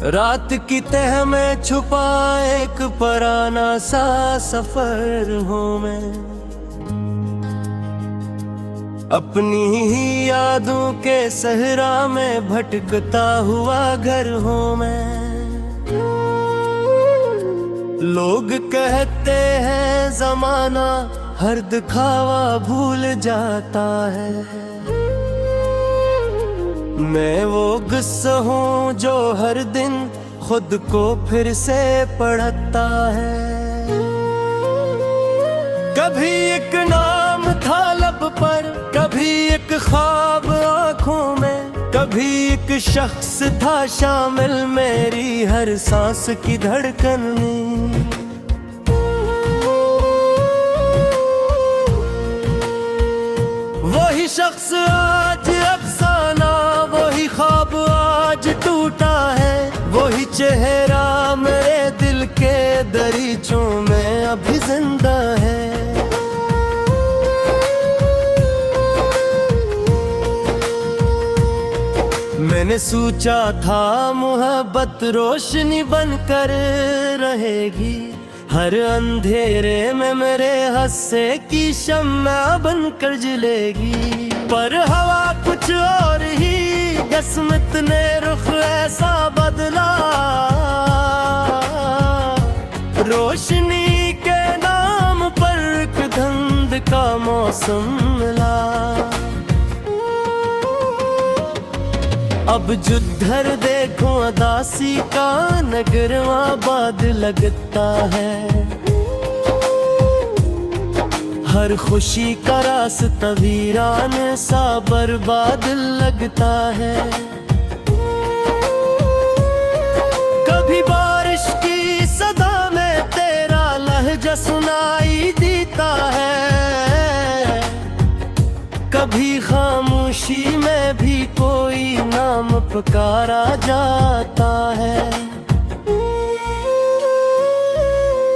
रात की तह में छुपा एक पराना सा सफर हूँ मैं, अपनी ही यादों के सहरा में भटकता हुआ घर हूँ मैं। लोग कहते हैं जमाना हर दिखावा भूल जाता है, मैं वो गुस्सा हूँ जो हर दिन खुद को फिर से पढ़ता है। कभी एक नाम था लब पर, कभी एक ख्वाब आँखों में, कभी एक शख्स था शामिल मेरी हर सांस की धड़कन में। वही शख्स आज अफसाना, वही ख्वाब आज टूटा है, वही चेहरा मेरे दिल के दरीचों में अभी जिंदा है। मैंने सोचा था मोहब्बत रोशनी बनकर रहेगी, हर अंधेरे में मेरे हंसे की शम्मा बनकर जलेगी। पर हवा कुछ और ही, किस्मत ने रुख ऐसा बदला, रोशनी के नाम पर एक धुंध का मौसम मिला। अब जिधर देखो अदासी का नगरवा बाद लगता है, हर खुशी का रास्ता वीरान सा बर्बाद लगता है। कभी बारिश की सदा में तेरा लहजा सुनाई देता है, कभी खामोशी में भी कोई नाम पुकारा जाता है।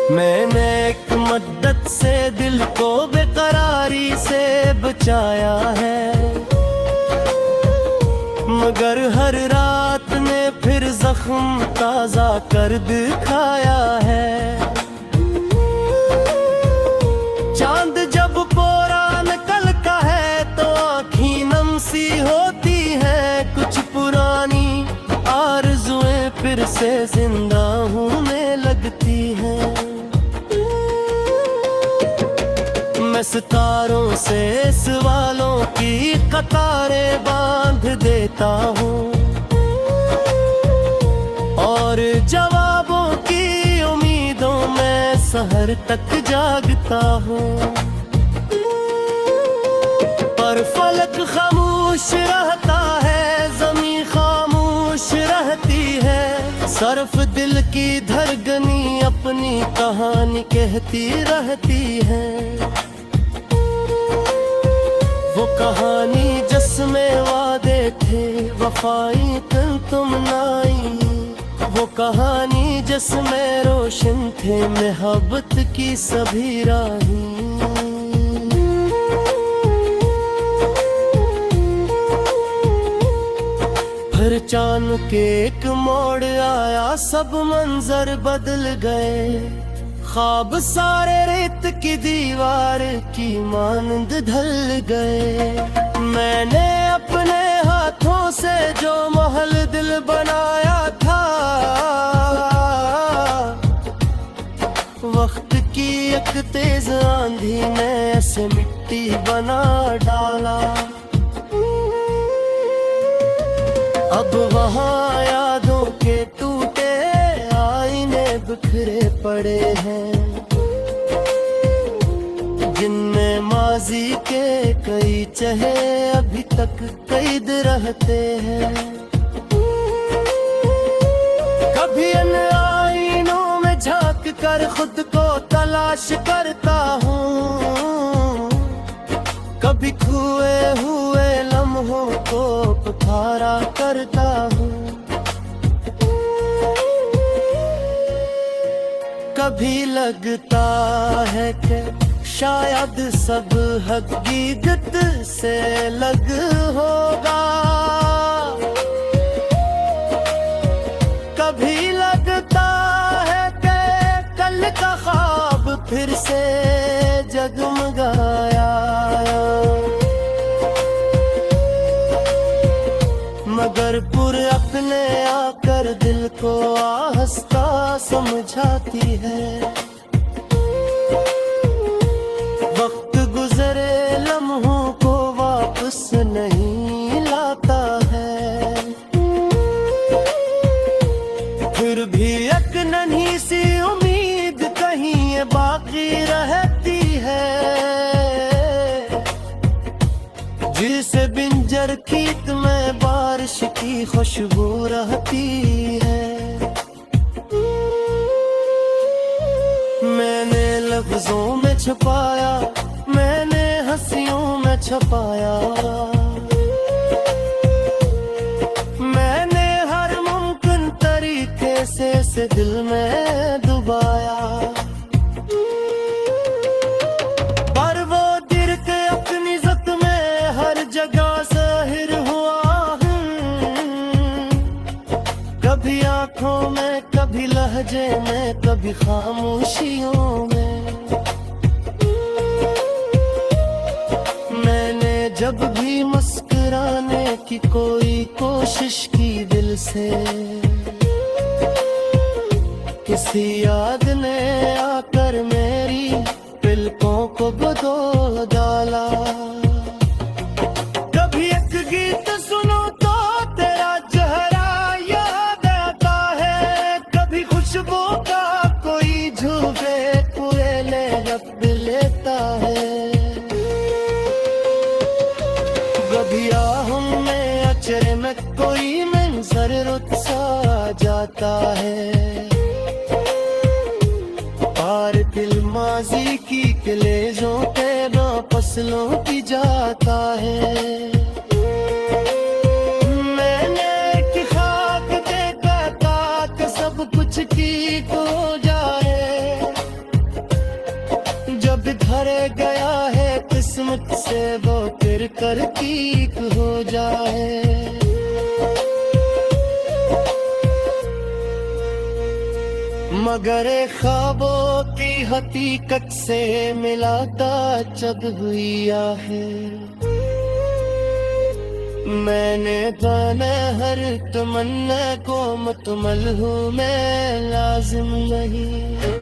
मैंने एक मद्दत से दिल को बेकरारी से बचाया है, मगर हर रात ने फिर जख्म ताजा कर दिखाया है। चांद जब पोरा निकलता है तो आँखी नम सी होती है, कुछ पुरानी आरज़ुएं फिर से जिंदा होने लगती हैं। मैं सितारों से सवालों की कतारें बांध देता हूँ, और जवाबों की उम्मीदों में सहर तक जागता हूँ। पर फलक खामोश रहता है, ज़मीं खामोश रहती है, सरफ दिल की धड़कनी अपनी कहानी कहती रहती है। वो कहानी जिसमें वादे थे वफाई तुम नाई, वो कहानी जिसमें रोशन थे मोहब्बत की सभी राहें। फिर चांद के एक मोड़ आया, सब मंजर बदल गए, ख्वाब सारे रेत की दीवार की मानंद ढल गए। मैंने अपने हाथों से जो महल दिल बनाया था, वक्त की एक तेज आंधी ने ऐसे मिट्टी बना डाला। अब वहाँ यादों के टूटे आईने बिखरे पड़े हैं, जिनमें माजी के कई चेहरे अभी तक कैद रहते हैं। कभी इन आईनों में झांक कर खुद को तलाश करता हूँ, कभी खोए हुए लम्हों को पुकारा करता हूँ। कभी लगता है कि शायद सब हकीकत से अलग होगा, कभी फिर से जगमगाया, मगर पुरख ने आकर दिल को आहिस्ता समझाती है। वक्त गुजरे लम्हों को वापस नहीं लाता है, फिर भी एक नन्ही सी उम्मीद कहीं बाकी रहती है, जिसे बिंजर कीत में बारिश की खुशबू रहती है। मैंने लफ्जों में छुपाया, मैंने हंसियों में छुपाया, मैंने हर मुमकिन तरीके से दिल में डुबाया, पर वो दिल के अपनी ज़त में हर जगह ज़ाहिर हुआ। कभी आंखों में, कभी लहजे में, कभी खामोशियों में। मैंने जब भी मुस्कुराने की कोई कोशिश की दिल से, किसी याद ने आकर मेरी पलकों को बदल डाला। कभी एक गीत सुनो तो तेरा चेहरा याद आता है, कभी खुशबू का कोई झूठे कुएले रब लेता है, कभी आहूं में अचरे में कोई मंजर रुत सा जाता है, पार दिल माजी की कलेजों के दो फसलों की जाता है। मैंने कि खाक देखा ताक सब कुछ ठीक हो जाए, जब धरे गया है किस्मत से वो फिर कर ठीक हो जाए। मगर ख्वाबों की हकीकत से मिलाता जब हुआ है, मैंने जाना हर तमन्ना को मुकम्मल हूँ मैं लाजिम नहीं।